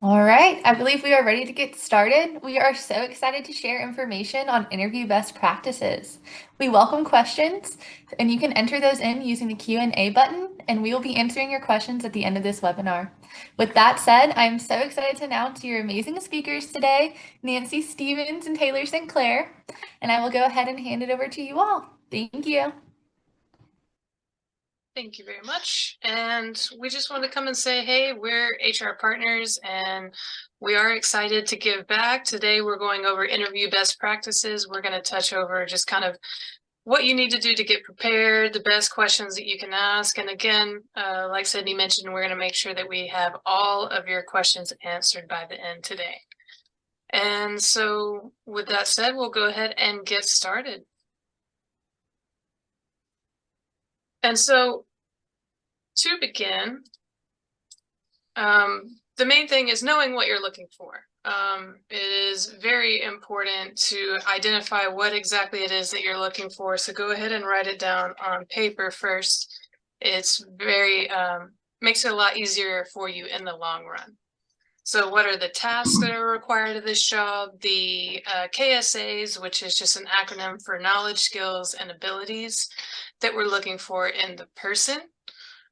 All right, I believe we are ready to get started. We are so excited to share information on interview best practices. We welcome questions, and you can enter those in using the Q&A button, and we will be answering your questions at the end of this webinar. With that said, I'm so excited to announce your amazing speakers today, Nancy Stevens and Taylor St.Clair, and I will go ahead and hand it over to you all. Thank you. Thank you very much. And we just want to come and say, hey, we're HR partners and we are excited to give back. Today, we're going over interview best practices. We're going to touch over just kind of what you need to do to get prepared, the best questions that you can ask. And again, like Sydney mentioned, we're going to make sure that we have all of your questions answered by the end today. And so with that said, we'll go ahead and get started. And so to begin, the main thing is knowing what you're looking for. It is very important to identify what exactly it is that you're looking for. So go ahead and write it down on paper first. It's very, makes it a lot easier for you in the long run. So what are the tasks that are required of this job? The KSAs, which is just an acronym for knowledge, skills, and abilities that we're looking for in the person.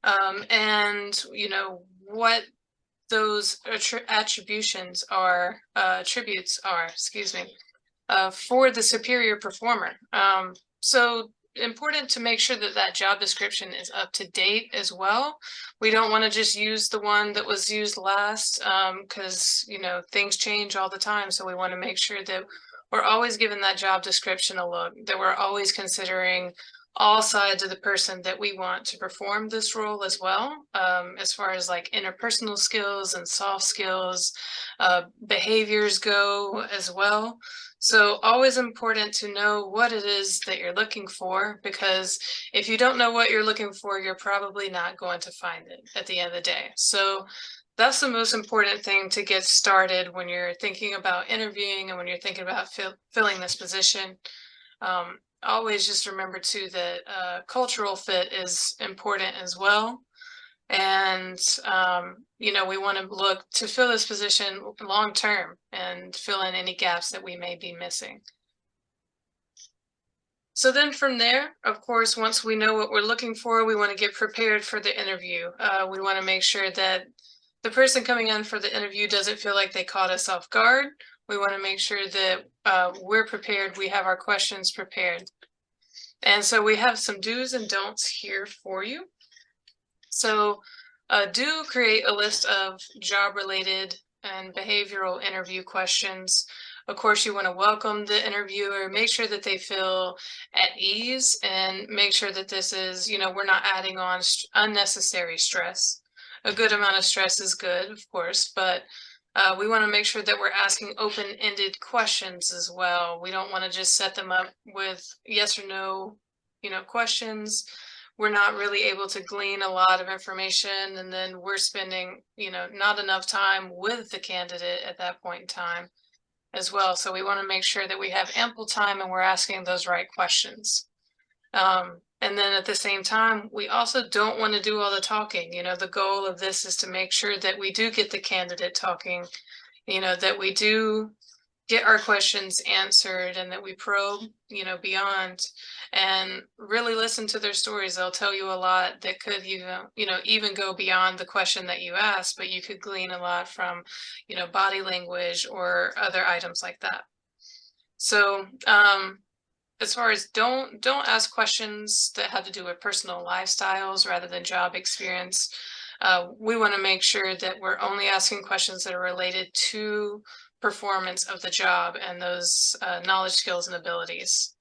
And, you know, what those attributes are, for the superior performer. So important to make sure that that job description is up to date as well. We don't want to just use the one that was used last because, you know, things change all the time. So we want to make sure that we're always giving that job description a look, that we're always considering all sides of the person that we want to perform this role as well, as far as like interpersonal skills and soft skills, behaviors go as well. So always important to know what it is that you're looking for, because if you don't know what you're looking for, you're probably not going to find it at the end of the day. So that's the most important thing to get started when you're thinking about interviewing and when you're thinking about filling this position. Always just remember too that cultural fit is important as well. And, you know, we want to look to fill this position long term and fill in any gaps that we may be missing. So then from there, of course, once we know what we're looking for, we want to get prepared for the interview. We want to make sure that the person coming in for the interview doesn't feel like they caught us off guard. We want to make sure that we're prepared, we have our questions prepared. And so we have some do's and don'ts here for you. So do create a list of job-related and behavioral interview questions. Of course, you want to welcome the interviewer, make sure that they feel at ease, and make sure that this is, you know, we're not adding on unnecessary stress. A good amount of stress is good, of course, but we want to make sure that we're asking open-ended questions as well. We don't want to just set them up with yes or no, you know, questions. We're not really able to glean a lot of information, and then we're spending, you know, not enough time with the candidate at that point in time as well. So we want to make sure that we have ample time and we're asking those right questions. And then at the same time, we also don't want to do all the talking. You know, the goal of this is to make sure that we do get the candidate talking, you know, that we do get our questions answered and that we probe, you know, beyond and really listen to their stories. They'll tell you a lot that could even go beyond the question that you asked, but you could glean a lot from, you know, body language or other items like that. So, as far as don't ask questions that have to do with personal lifestyles rather than job experience. We want to make sure that we're only asking questions that are related to performance of the job and those knowledge, skills, and abilities.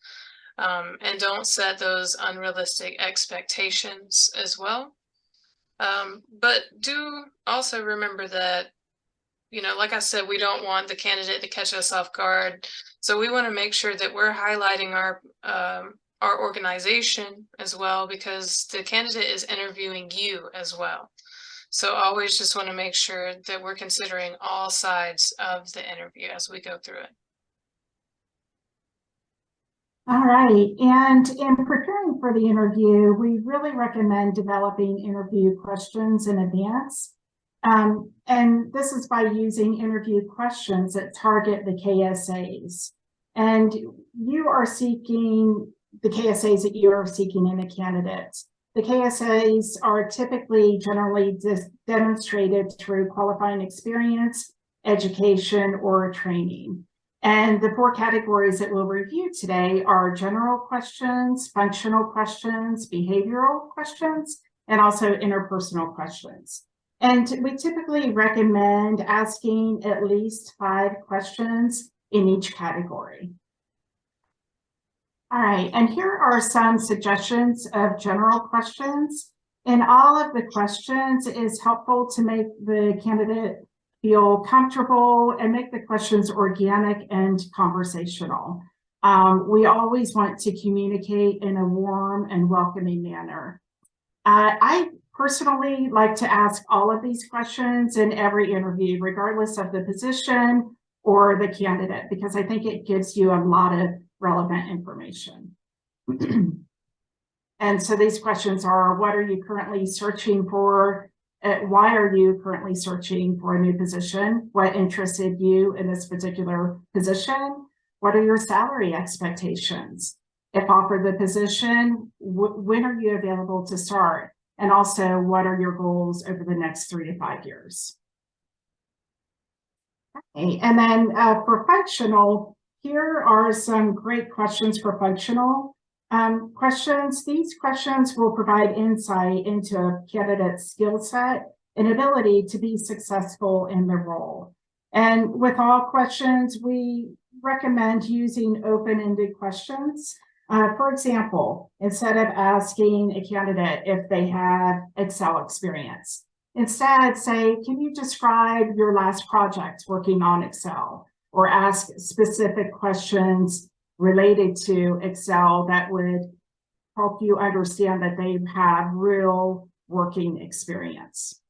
And don't set those unrealistic expectations as well. But do also remember that, you know, like I said, we don't want the candidate to catch us off guard. So we want to make sure that we're highlighting our organization as well, because the candidate is interviewing you as well. So always just want to make sure that we're considering all sides of the interview as we go through it. All right. And in preparing for the interview, we really recommend developing interview questions in advance. And this is by using interview questions that target the KSAs. And you are seeking the KSAs that you are seeking in a candidate. The KSAs are typically generally demonstrated through qualifying experience, education, or training. And the 4 categories that we'll review today are general questions, functional questions, behavioral questions, and also interpersonal questions. And we typically recommend asking at least 5 questions in each category. All right, and here are some suggestions of general questions. In all of the questions, it is helpful to make the candidate feel comfortable and make the questions organic and conversational. We always want to communicate in a warm and welcoming manner. I personally like to ask all of these questions in every interview, regardless of the position or the candidate, because I think it gives you a lot of relevant information. And so these questions are: what are you currently searching for? Why are you currently searching for a new position? What interested you in this particular position? What are your salary expectations? If offered the position, when are you available to start? And also, what are your goals over the next 3 to 5 years? Okay. And then for functional, here are some great questions for functional questions. These questions will provide insight into a candidate's skill set and ability to be successful in the role. And with all questions, we recommend using open-ended questions. For example, instead of asking a candidate if they have Excel experience, instead say, can you describe your last project working on Excel? Or ask specific questions related to Excel that would help you understand that they have real working experience.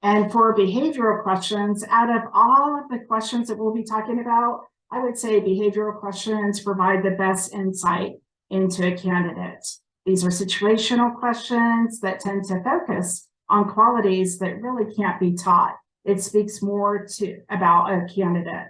And for behavioral questions, out of all of the questions that we'll be talking about, I would say behavioral questions provide the best insight into a candidate. These are situational questions that tend to focus on qualities that really can't be taught. It speaks more about a candidate.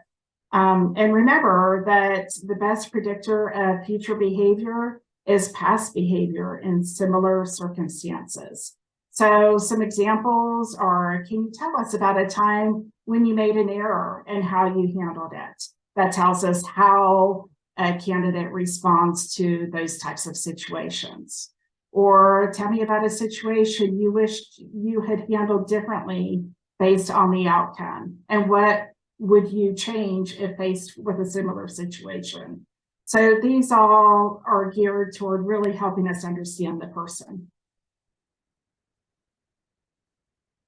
And remember that the best predictor of future behavior is past behavior in similar circumstances. So some examples are: can you tell us about a time when you made an error and how you handled it? That tells us how a candidate responds to those types of situations. Or tell me about a situation you wished you had handled differently based on the outcome, and what would you change if faced with a similar situation? So these all are geared toward really helping us understand the person.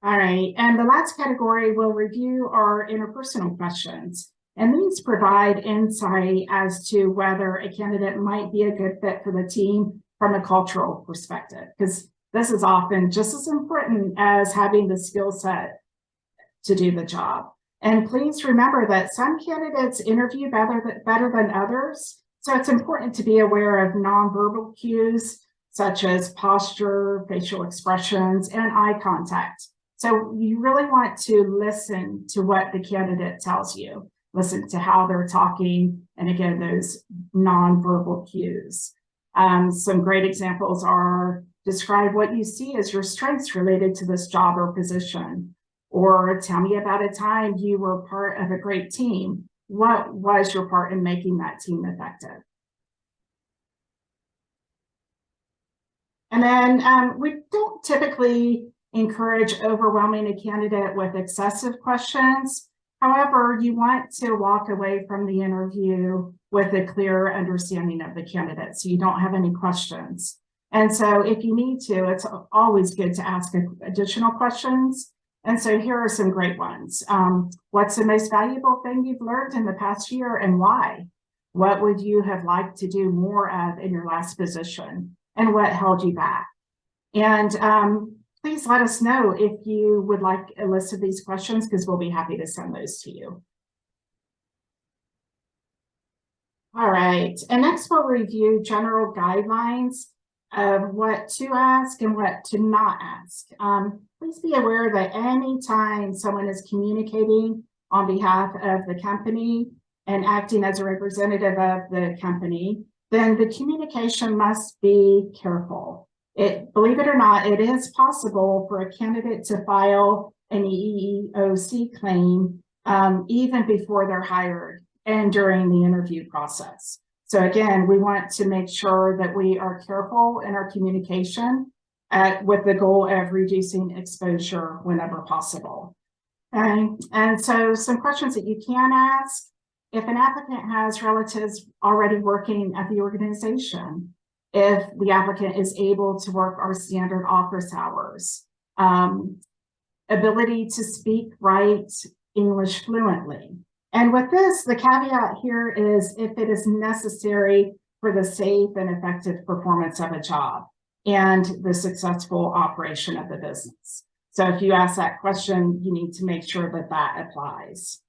All right, and the last category we'll review are interpersonal questions. And these provide insight as to whether a candidate might be a good fit for the team from a cultural perspective, because this is often just as important as having the skill set to do the job. And please remember that some candidates interview better than others. So it's important to be aware of nonverbal cues, such as posture, facial expressions, and eye contact. So you really want to listen to what the candidate tells you. Listen to how they're talking, and again, those nonverbal cues. Some great examples are: describe what you see as your strengths related to this job or position. Or tell me about a time you were part of a great team. What was your part in making that team effective? And then we don't typically encourage overwhelming a candidate with excessive questions. However, you want to walk away from the interview with a clear understanding of the candidate, so you don't have any questions. And so if you need to, it's always good to ask additional questions. And so here are some great ones. What's the most valuable thing you've learned in the past year, and why? What would you have liked to do more of in your last position, and what held you back? And please let us know if you would like a list of these questions, because we'll be happy to send those to you. All right, and next we'll review general guidelines of what to ask and what to not ask. Please be aware that anytime someone is communicating on behalf of the company and acting as a representative of the company, then the communication must be careful. Believe it or not, it is possible for a candidate to file an EEOC claim even before they're hired and during the interview process. So again, we want to make sure that we are careful in our communication with the goal of reducing exposure whenever possible. And so some questions that you can ask: if an applicant has relatives already working at the organization, if the applicant is able to work our standard office hours, ability to speak, write English fluently. And with this, the caveat here is if it is necessary for the safe and effective performance of a job and the successful operation of the business. So if you ask that question, you need to make sure that that applies.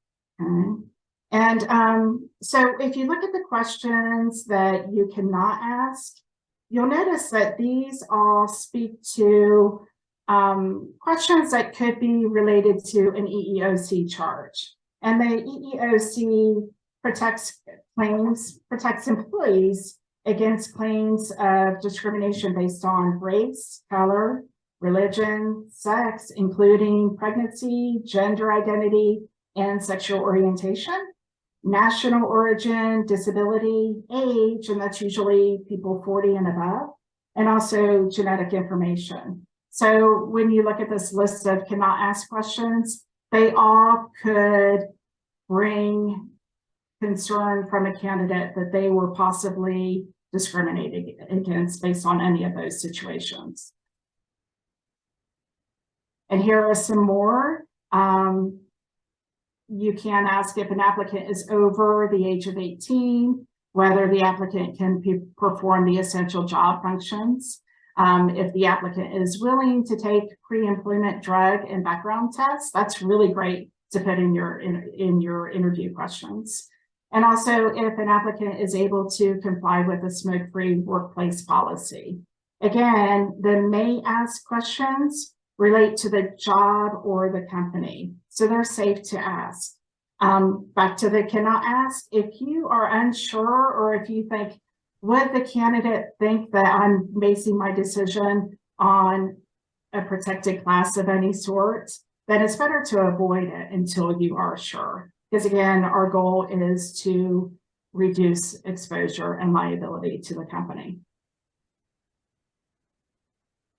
Okay. And so if you look at the questions that you cannot ask, you'll notice that these all speak to questions that could be related to an EEOC charge. And the EEOC protects employees against claims of discrimination based on race, color, religion, sex, including pregnancy, gender identity, and sexual orientation, national origin, disability, age, and that's usually people 40 and above, and also genetic information. So when you look at this list of cannot ask questions, they all could bring concern from a candidate that they were possibly discriminated against based on any of those situations. And here are some more. You can ask if an applicant is over the age of 18, whether the applicant can perform the essential job functions. If the applicant is willing to take pre-employment drug and background tests, that's really great to put in your interview questions. And also if an applicant is able to comply with a smoke-free workplace policy. Again, the may ask questions relate to the job or the company, so they're safe to ask. Back to the cannot ask: if you are unsure, or if you think, would the candidate think that I'm basing my decision on a protected class of any sort, then it's better to avoid it until you are sure. Because again, our goal is to reduce exposure and liability to the company.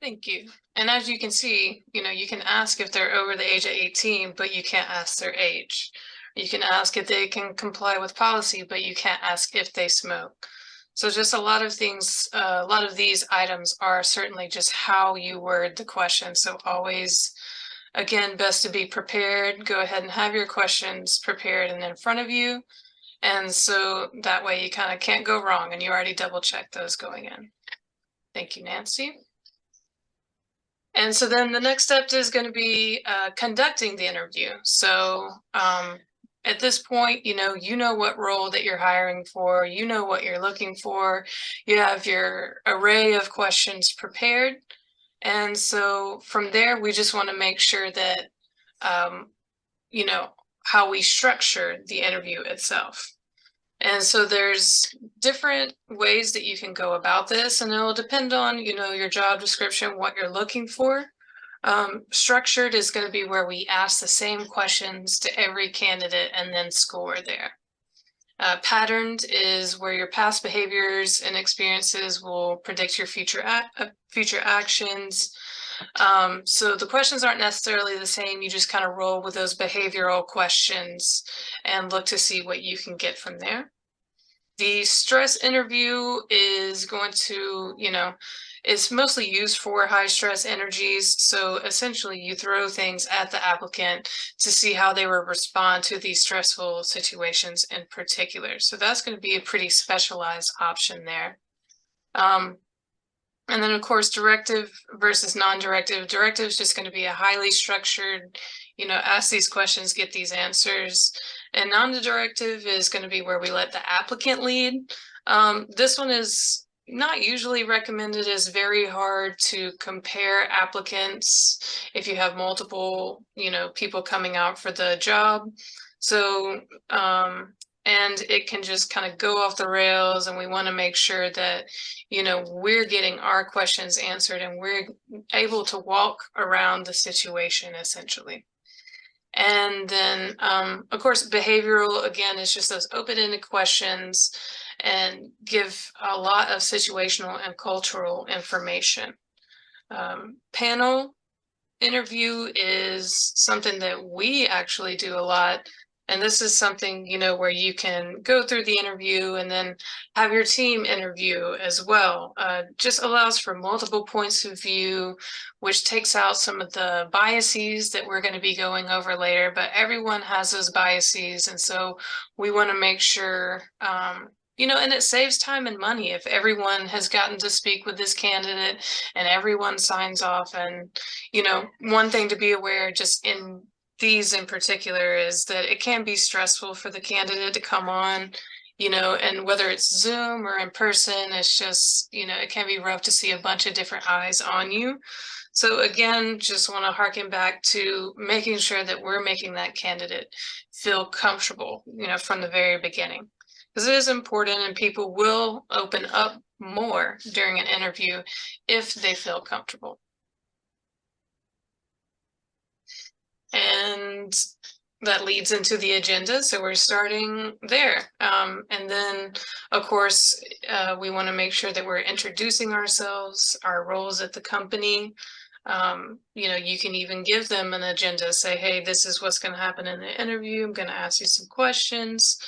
Thank you. And as you can see, you can ask if they're over the age of 18, but you can't ask their age. You can ask if they can comply with policy, but you can't ask if they smoke. So just a lot of things, a lot of these items are certainly just how you word the question. So always, again, best to be prepared. Go ahead and have your questions prepared and in front of you. And so that way you kind of can't go wrong, and you already double check those going in. Thank you, Nancy. And so then the next step is going to be conducting the interview. So at this point, you know what role that you're hiring for, you know what you're looking for, you have your array of questions prepared. And so from there, we just want to make sure that, how we structure the interview itself. And so there's different ways that you can go about this, and it'll depend on, your job description, what you're looking for. Structured is going to be where we ask the same questions to every candidate and then score there. Patterned is where your past behaviors and experiences will predict your future actions. So the questions aren't necessarily the same. You just kind of roll with those behavioral questions and look to see what you can get from there. The stress interview is going to, it's mostly used for high stress energies. So essentially you throw things at the applicant to see how they will respond to these stressful situations in particular. So that's going to be a pretty specialized option there. And then of course, directive versus non-directive. Directive is just going to be a highly structured, ask these questions, get these answers. And non-directive is going to be where we let the applicant lead. This one is, not usually recommended. It's very hard to compare applicants if you have multiple, people coming out for the job. So, and it can just kind of go off the rails, and we want to make sure that, we're getting our questions answered and we're able to walk around the situation essentially. And then, of course, behavioral, again, is just those open-ended questions and give a lot of situational and cultural information. Panel interview is something that we actually do a lot. And this is something, where you can go through the interview and then have your team interview as well. Just allows for multiple points of view, which takes out some of the biases that we're going to be going over later. But everyone has those biases. And so we want to make sure, and it saves time and money if everyone has gotten to speak with this candidate and everyone signs off. And, one thing to be aware just in these in particular is that it can be stressful for the candidate to come on, and whether it's Zoom or in person, it's just, it can be rough to see a bunch of different eyes on you. So again, just want to harken back to making sure that we're making that candidate feel comfortable, from the very beginning. Because it is important, and people will open up more during an interview if they feel comfortable. And that leads into the agenda. So we're starting there. And then, of course, we want to make sure that we're introducing ourselves, our roles at the company. You can even give them an agenda, say, hey, this is what's going to happen in the interview. I'm going to ask you some questions.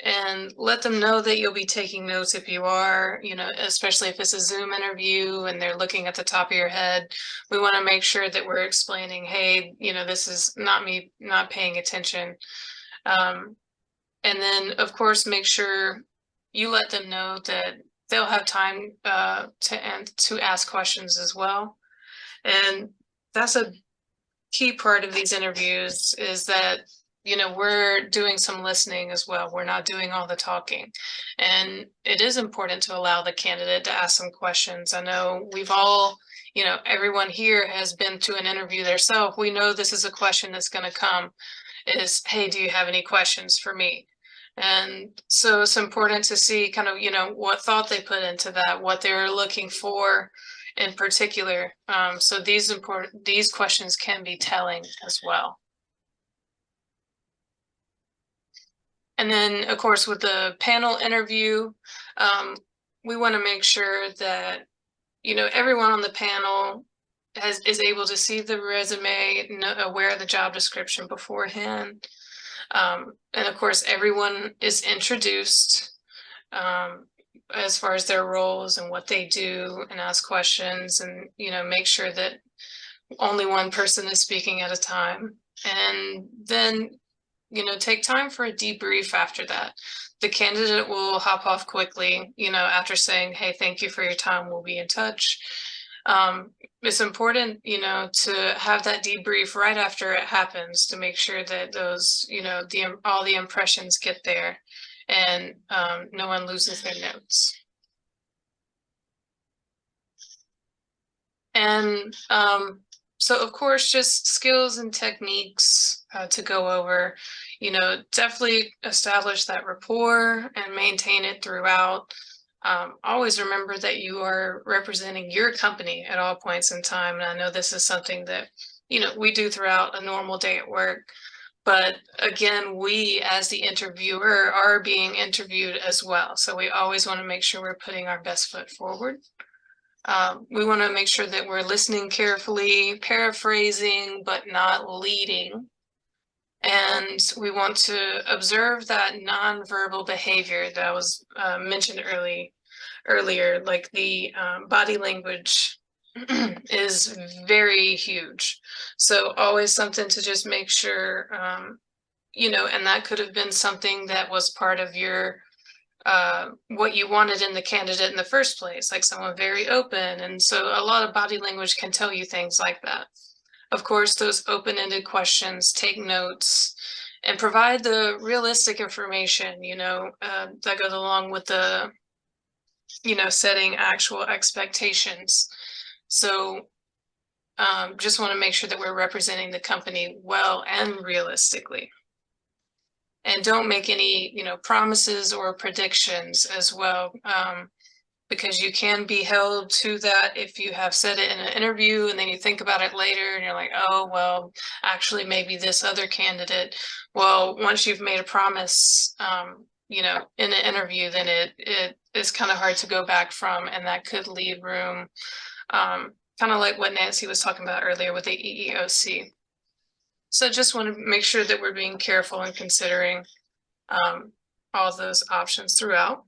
And let them know that you'll be taking notes if you are, especially if it's a Zoom interview and they're looking at the top of your head. We want to make sure that we're explaining, hey, this is not me not paying attention. And then, of course, make sure you let them know that they'll have time to ask questions as well. And that's a key part of these interviews, is that we're doing some listening as well. We're not doing all the talking. And it is important to allow the candidate to ask some questions. I know we've all, everyone here has been to an interview themselves. We know this is a question that's going to come, is, hey, do you have any questions for me? And so it's important to see kind of, what thought they put into that, what they're looking for in particular. So these questions can be telling as well. And then, of course, with the panel interview, we want to make sure that, everyone on the panel is able to see the resume, aware of the job description beforehand. And of course, everyone is introduced as far as their roles and what they do, and ask questions, and, make sure that only one person is speaking at a time. And then, take time for a debrief after that. The candidate will hop off quickly, after saying, hey, thank you for your time, we'll be in touch. It's important, to have that debrief right after it happens, to make sure that those, all the impressions get there, and no one loses their notes. And so, of course, just skills and techniques to go over, definitely establish that rapport and maintain it throughout. Always remember that you are representing your company at all points in time. And I know this is something that, we do throughout a normal day at work. But again, we as the interviewer are being interviewed as well. So we always want to make sure we're putting our best foot forward. We want to make sure that we're listening carefully, paraphrasing, but not leading. And we want to observe that nonverbal behavior that was mentioned earlier, like the body language is very huge. So always something to just make sure, and that could have been something that was part of your what you wanted in the candidate in the first place, like someone very open. And so a lot of body language can tell you things like that. Of course, those open-ended questions, take notes, and provide the realistic information, that goes along with the setting actual expectations. So just want to make sure that we're representing the company well and realistically. And don't make any, promises or predictions as well, because you can be held to that if you have said it in an interview and then you think about it later and you're like, oh, well, actually, maybe this other candidate. Well, once you've made a promise, in an interview, then it is kind of hard to go back from, and that could leave room, kind of like what Nancy was talking about earlier with the EEOC. So just want to make sure that we're being careful and considering all those options throughout.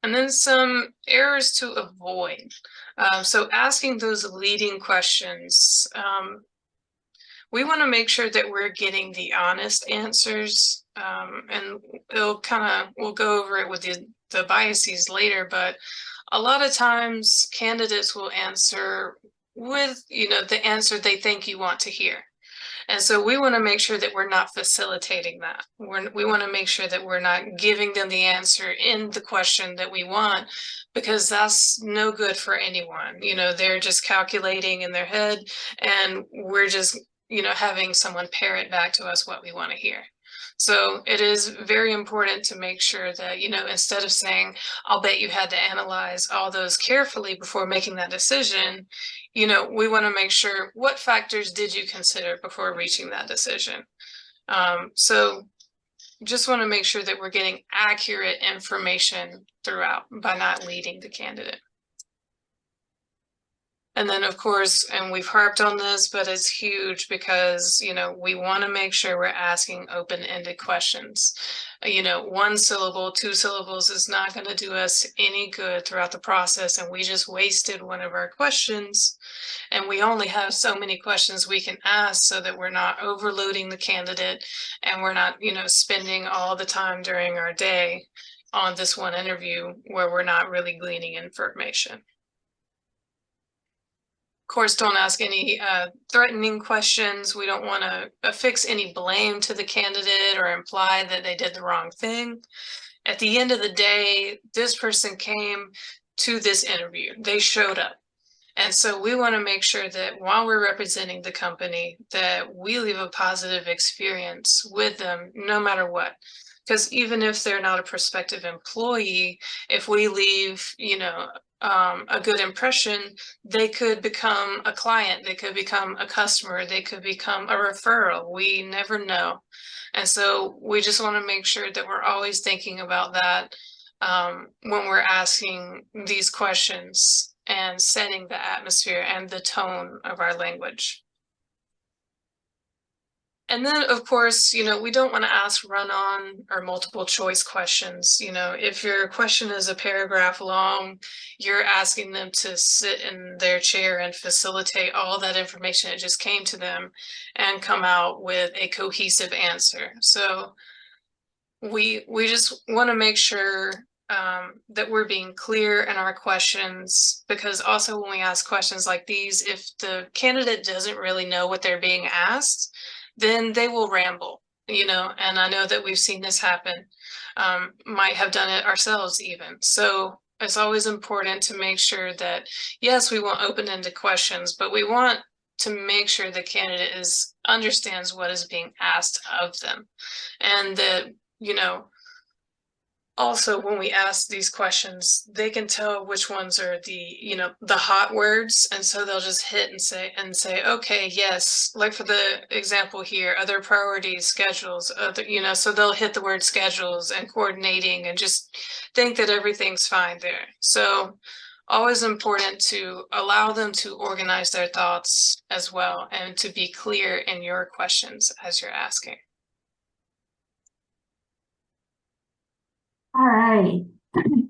And then some errors to avoid. So asking those leading questions, we want to make sure that we're getting the honest answers. And we'll go over it with the biases later, but a lot of times candidates will answer with, the answer they think you want to hear. And so we want to make sure that we're not facilitating that. We want to make sure that we're not giving them the answer in the question that we want, because that's no good for anyone. They're just calculating in their head, and we're just, having someone parrot back to us what we want to hear. So it is very important to make sure that, instead of saying, I'll bet you had to analyze all those carefully before making that decision, we want to make sure, what factors did you consider before reaching that decision? So just want to make sure that we're getting accurate information throughout by not leading the candidate. And then, of course, and we've harped on this, but it's huge because, we want to make sure we're asking open-ended questions. One syllable, two syllables is not going to do us any good throughout the process. And we just wasted one of our questions. And we only have so many questions we can ask so that we're not overloading the candidate, and we're not, spending all the time during our day on this one interview where we're not really gleaning information. Of course, don't ask any threatening questions. We don't want to affix any blame to the candidate or imply that they did the wrong thing. At the end of the day, this person came to this interview. They showed up. And so we want to make sure that while we're representing the company, that we leave a positive experience with them no matter what. Because even if they're not a prospective employee, if we leave, a good impression, they could become a client, they could become a customer, they could become a referral. We never know. And so we just want to make sure that we're always thinking about that when we're asking these questions and setting the atmosphere and the tone of our language. And then, of course, we don't want to ask run-on or multiple choice questions. If your question is a paragraph long, you're asking them to sit in their chair and facilitate all that information that just came to them and come out with a cohesive answer. So we just want to make sure that we're being clear in our questions, because also when we ask questions like these, if the candidate doesn't really know what they're being asked, then they will ramble, and I know that we've seen this happen, might have done it ourselves even. So it's always important to make sure that, yes, we want open-ended questions, but we want to make sure the candidate understands what is being asked of them. And that, also, when we ask these questions, they can tell which ones are the hot words. And so they'll just hit and say, okay, yes, like for the example here, other priorities, schedules, so they'll hit the word schedules and coordinating and just think that everything's fine there. So always important to allow them to organize their thoughts as well, and to be clear in your questions as you're asking. All right.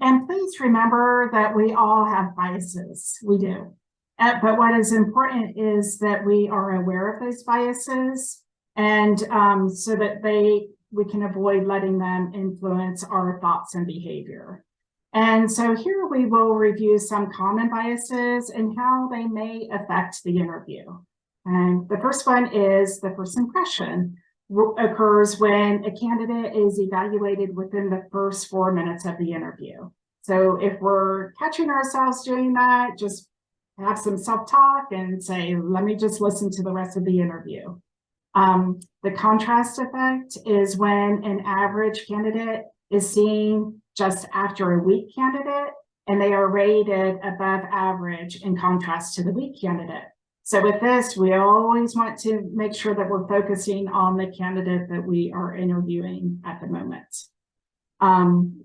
And please remember that we all have biases. We do. But what is important is that we are aware of those biases, and so that we can avoid letting them influence our thoughts and behavior. And so here we will review some common biases and how they may affect the interview. And the first one is the first impression. occurs when a candidate is evaluated within the first 4 minutes of the interview. So if we're catching ourselves doing that, just have some self-talk and say, let me just listen to the rest of the interview. The contrast effect is when an average candidate is seen just after a weak candidate, and they are rated above average in contrast to the weak candidate. So with this, we always want to make sure that we're focusing on the candidate that we are interviewing at the moment.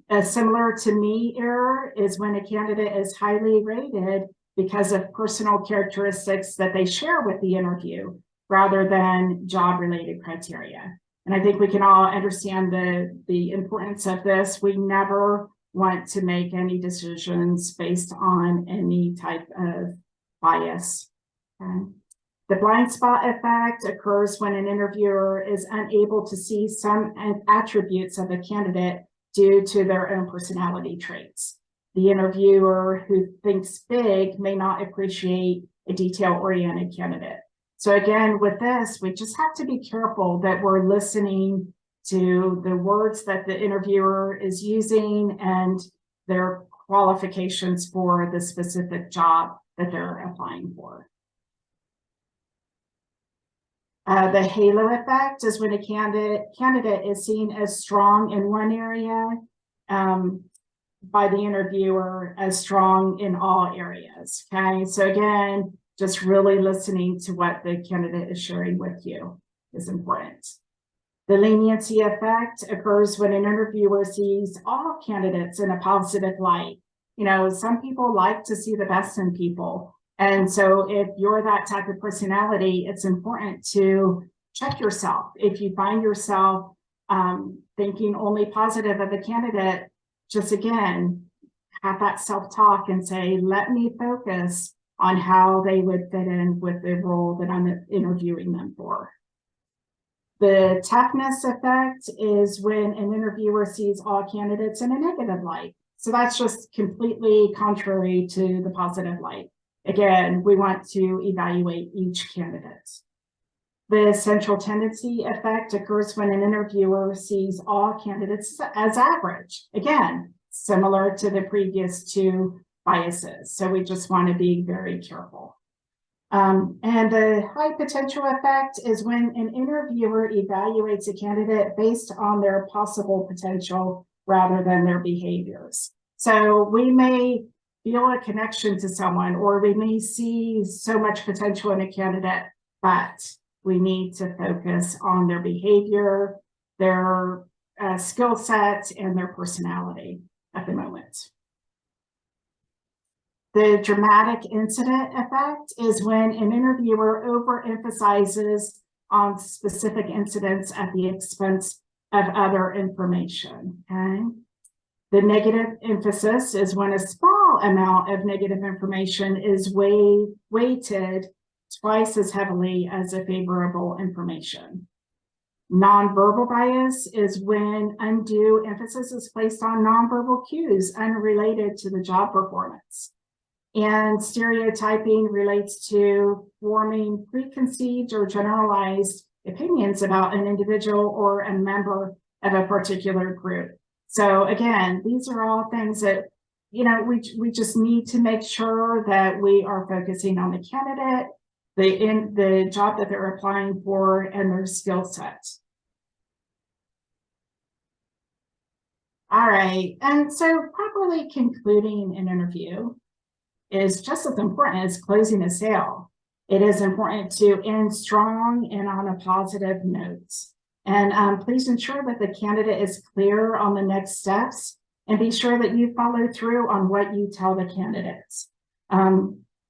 A similar to me error is when a candidate is highly rated because of personal characteristics that they share with the interview rather than job-related criteria. And I think we can all understand the importance of this. We never want to make any decisions based on any type of bias. Okay. The blind spot effect occurs when an interviewer is unable to see some attributes of a candidate due to their own personality traits. The interviewer who thinks big may not appreciate a detail-oriented candidate. So again, with this, we just have to be careful that we're listening to the words that the interviewer is using and their qualifications for the specific job that they're applying for. The halo effect is when a candidate is seen as strong in one area by the interviewer as strong in all areas. Okay, so again, just really listening to what the candidate is sharing with you is important. The leniency effect occurs when an interviewer sees all candidates in a positive light. You know, some people like to see the best in people. And so if you're that type of personality, it's important to check yourself. If you find yourself thinking only positive of a candidate, just again, have that self-talk and say, let me focus on how they would fit in with the role that I'm interviewing them for. The toughness effect is when an interviewer sees all candidates in a negative light. So that's just completely contrary to the positive light. Again, we want to evaluate each candidate. The central tendency effect occurs when an interviewer sees all candidates as average. Again, similar to the previous two biases. So we just want to be very careful. And the high potential effect is when an interviewer evaluates a candidate based on their possible potential rather than their behaviors. So we may feel a connection to someone, or we may see so much potential in a candidate, but we need to focus on their behavior, their skill set, and their personality at the moment. The dramatic incident effect is when an interviewer overemphasizes on specific incidents at the expense of other information. Okay. The negative emphasis is when a small amount of negative information is weighted twice as heavily as a favorable information. Nonverbal bias is when undue emphasis is placed on nonverbal cues unrelated to the job performance. And stereotyping relates to forming preconceived or generalized opinions about an individual or a member of a particular group. So again, these are all things that, you know, we just need to make sure that we are focusing on the candidate, the job that they're applying for, and their skill set. All right, and so properly concluding an interview is just as important as closing a sale. It is important to end strong and on a positive note. And please ensure that the candidate is clear on the next steps, and be sure that you follow through on what you tell the candidates.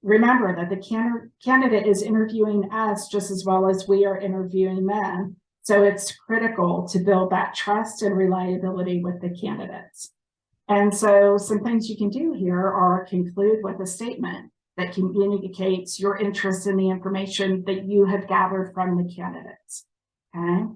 Remember that the candidate is interviewing us just as well as we are interviewing them. So it's critical to build that trust and reliability with the candidates. And so some things you can do here are conclude with a statement that communicates your interest in the information that you have gathered from the candidates. Okay.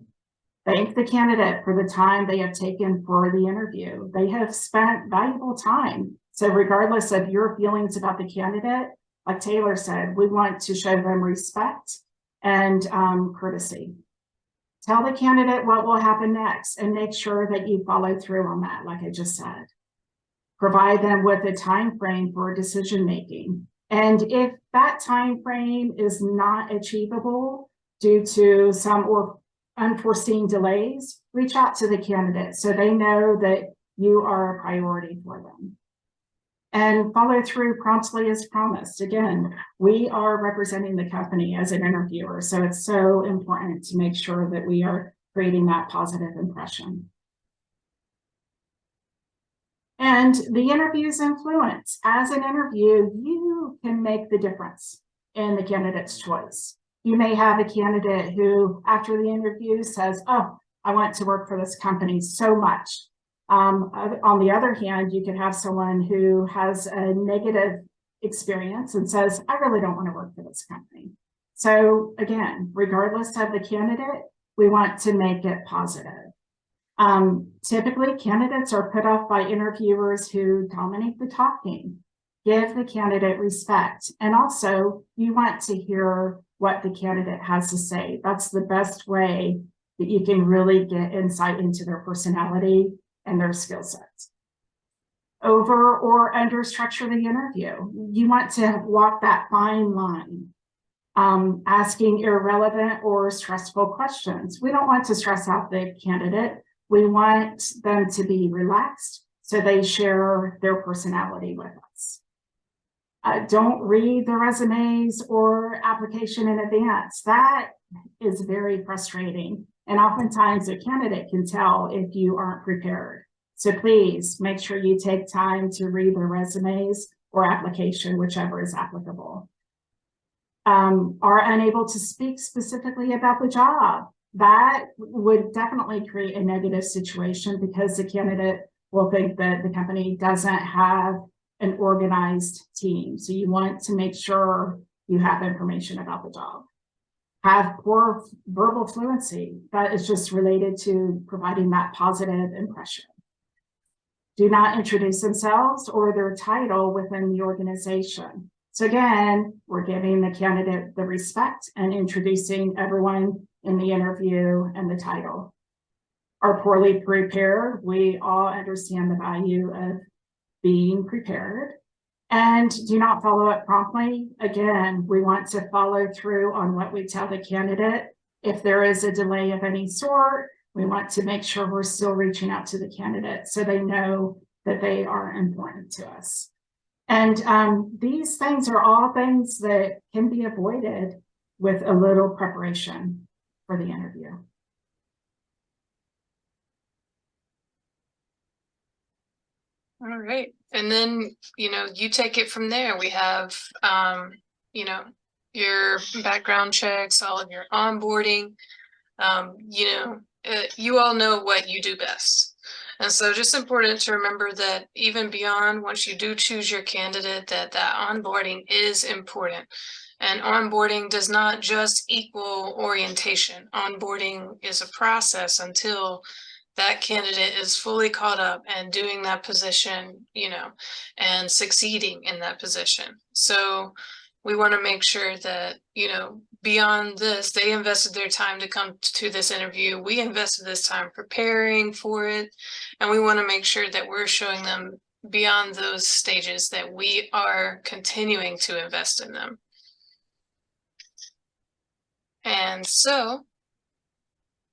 Thank the candidate for the time they have taken for the interview. They have spent valuable time. So regardless of your feelings about the candidate, like Taylor said, we want to show them respect and courtesy. Tell the candidate what will happen next and make sure that you follow through on that, like I just said. Provide them with a time frame for decision making. And if that time frame is not achievable due to some or unforeseen delays, reach out to the candidate so they know that you are a priority for them. And follow through promptly as promised. Again, we are representing the company as an interviewer, so it's so important to make sure that we are creating that positive impression. And the interview's influence. As an interview, you can make the difference in the candidate's choice. You may have a candidate who, after the interview, says, "Oh, I want to work for this company so much." On the other hand, you could have someone who has a negative experience and says, "I really don't want to work for this company." So again, regardless of the candidate, we want to make it positive. Typically, candidates are put off by interviewers who dominate the talking. Give the candidate respect. And also, you want to hear what the candidate has to say. That's the best way that you can really get insight into their personality and their skill sets. Over or under structure the interview. You want to walk that fine line. Asking irrelevant or stressful questions. We don't want to stress out the candidate. We want them to be relaxed so they share their personality with us. Don't read the resumes or application in advance. That is very frustrating. And oftentimes a candidate can tell if you aren't prepared. So please make sure you take time to read the resumes or application, whichever is applicable. Are unable to speak specifically about the job. That would definitely create a negative situation because the candidate will think that the company doesn't have an organized team. So you want to make sure you have information about the job. Have poor verbal fluency. That is just related to providing that positive impression. Do not introduce themselves or their title within the organization. So again, we're giving the candidate the respect and introducing everyone in the interview and the title. Are poorly prepared. We all understand the value of being prepared. And do not follow up promptly. Again, we want to follow through on what we tell the candidate. If there is a delay of any sort, we want to make sure we're still reaching out to the candidate so they know that they are important to us. And these things are all things that can be avoided with a little preparation for the interview. All right. And then, you take it from there. We have, your background checks, all of your onboarding. You all know what you do best. And so just important to remember that even beyond once you do choose your candidate, that onboarding is important. And onboarding does not just equal orientation. Onboarding is a process until that candidate is fully caught up and doing that position, and succeeding in that position. So we want to make sure that, beyond this, they invested their time to come to this interview. We invested this time preparing for it. And we want to make sure that we're showing them beyond those stages that we are continuing to invest in them. And so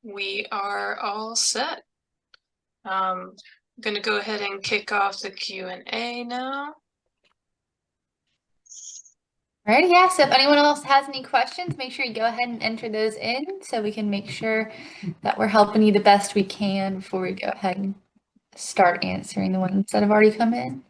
we are all set. I'm going to go ahead and kick off the Q&A now. All right, yeah, so if anyone else has any questions, make sure you go ahead and enter those in so we can make sure that we're helping you the best we can before we go ahead and start answering the ones that have already come in.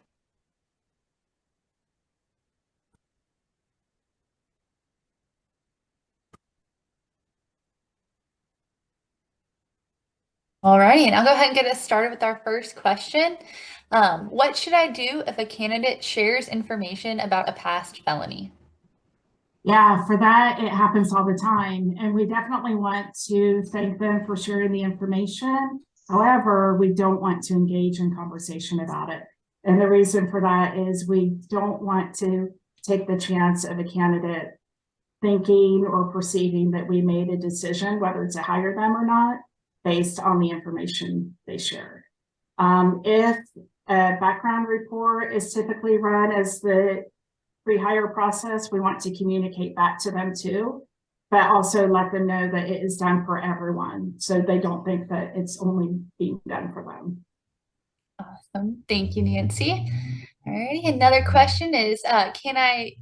All righty, and I'll go ahead and get us started with our first question. What should I do if a candidate shares information about a past felony? Yeah, for that, it happens all the time. And we definitely want to thank them for sharing the information. However, we don't want to engage in conversation about it. And the reason for that is we don't want to take the chance of a candidate thinking or perceiving that we made a decision whether to hire them or not based on the information they shared. If a background report is typically run as the pre-hire process, we want to communicate back to them too, but also let them know that it is done for everyone, so they don't think that it's only being done for them. Awesome. Thank you, Nancy. Alrighty, another question is, can a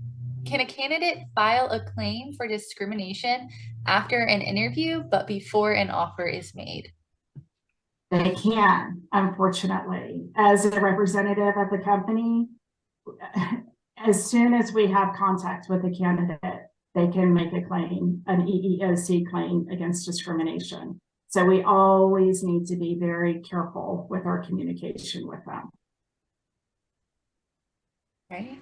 candidate file a claim for discrimination after an interview, but before an offer is made? They can, unfortunately, as a representative of the company, as soon as we have contact with the candidate, they can make a claim, an EEOC claim against discrimination. So we always need to be very careful with our communication with them. Right.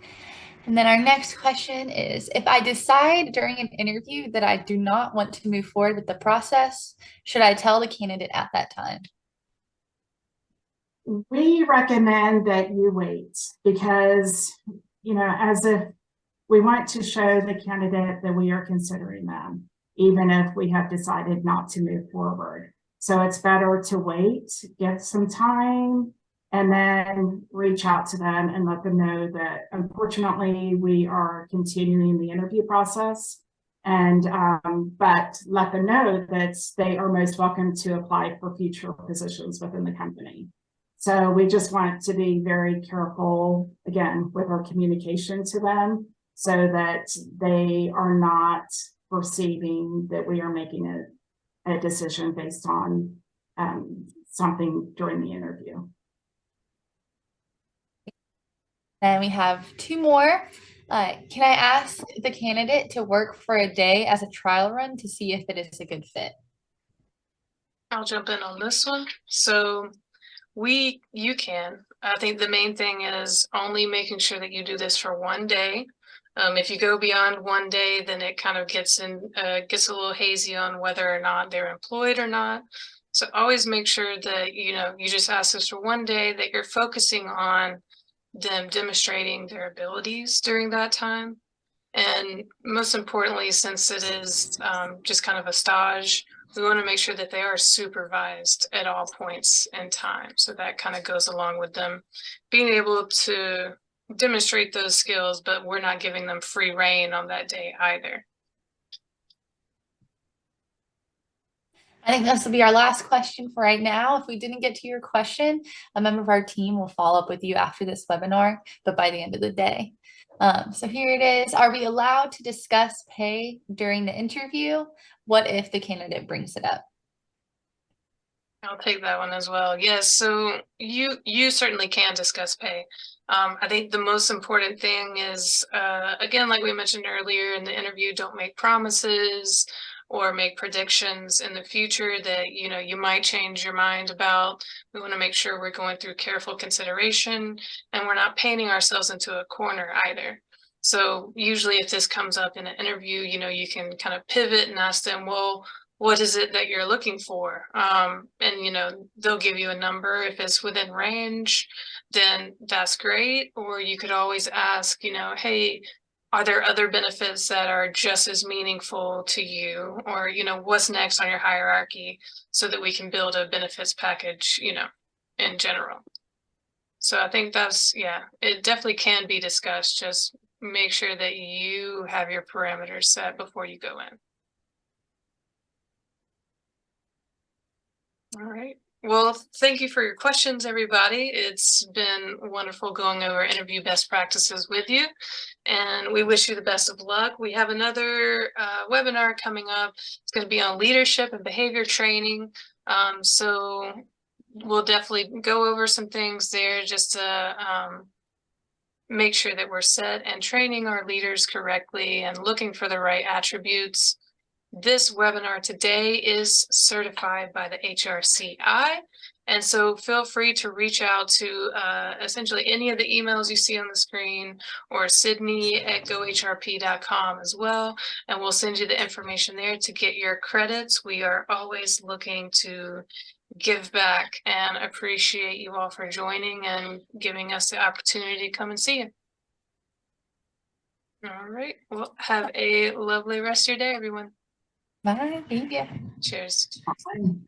And then our next question is, if I decide during an interview that I do not want to move forward with the process, should I tell the candidate at that time? We recommend that you wait because, as if we want to show the candidate that we are considering them, even if we have decided not to move forward. So it's better to wait, get some time, and then reach out to them and let them know that unfortunately we are continuing the interview process. And but let them know that they are most welcome to apply for future positions within the company. So we just want to be very careful, again, with our communication to them so that they are not perceiving that we are making a decision based on something during the interview. And we have two more. Can I ask the candidate to work for a day as a trial run to see if it is a good fit? I'll jump in on this one. So you can. I think the main thing is only making sure that you do this for one day. If you go beyond one day, then it kind of gets a little hazy on whether or not they're employed or not. So always make sure that, you just ask this for one day, that you're focusing on them demonstrating their abilities during that time. And most importantly, since it is just kind of a stage, we want to make sure that they are supervised at all points in time. So that kind of goes along with them being able to demonstrate those skills, but we're not giving them free reign on that day either. I think this will be our last question for right now. If we didn't get to your question, a member of our team will follow up with you after this webinar, but by the end of the day. So here it is. Are we allowed to discuss pay during the interview? What if the candidate brings it up? I'll take that one as well. Yes, so you certainly can discuss pay. I think the most important thing is, again, like we mentioned earlier in the interview, don't make promises or make predictions in the future that, you might change your mind about. We want to make sure we're going through careful consideration and we're not painting ourselves into a corner either. So usually if this comes up in an interview, you can kind of pivot and ask them, well, what is it that you're looking for? And they'll give you a number. If it's within range, then that's great. Or you could always ask, hey, are there other benefits that are just as meaningful to you? Or, what's next on your hierarchy so that we can build a benefits package, in general. So I think it definitely can be discussed. Just make sure that you have your parameters set before you go in. All right. Well, thank you for your questions, everybody. It's been wonderful going over interview best practices with you, and we wish you the best of luck. We have another webinar coming up. It's going to be on leadership and behavior training. So we'll definitely go over some things there just to make sure that we're set and training our leaders correctly and looking for the right attributes. This webinar today is certified by the HRCI, and so feel free to reach out to essentially any of the emails you see on the screen or Sydney@gohrp.com as well, and we'll send you the information there to get your credits. We are always looking to give back and appreciate you all for joining and giving us the opportunity to come and see you. All right. Well, have a lovely rest of your day, everyone. Bye. Thank you. Cheers. Awesome.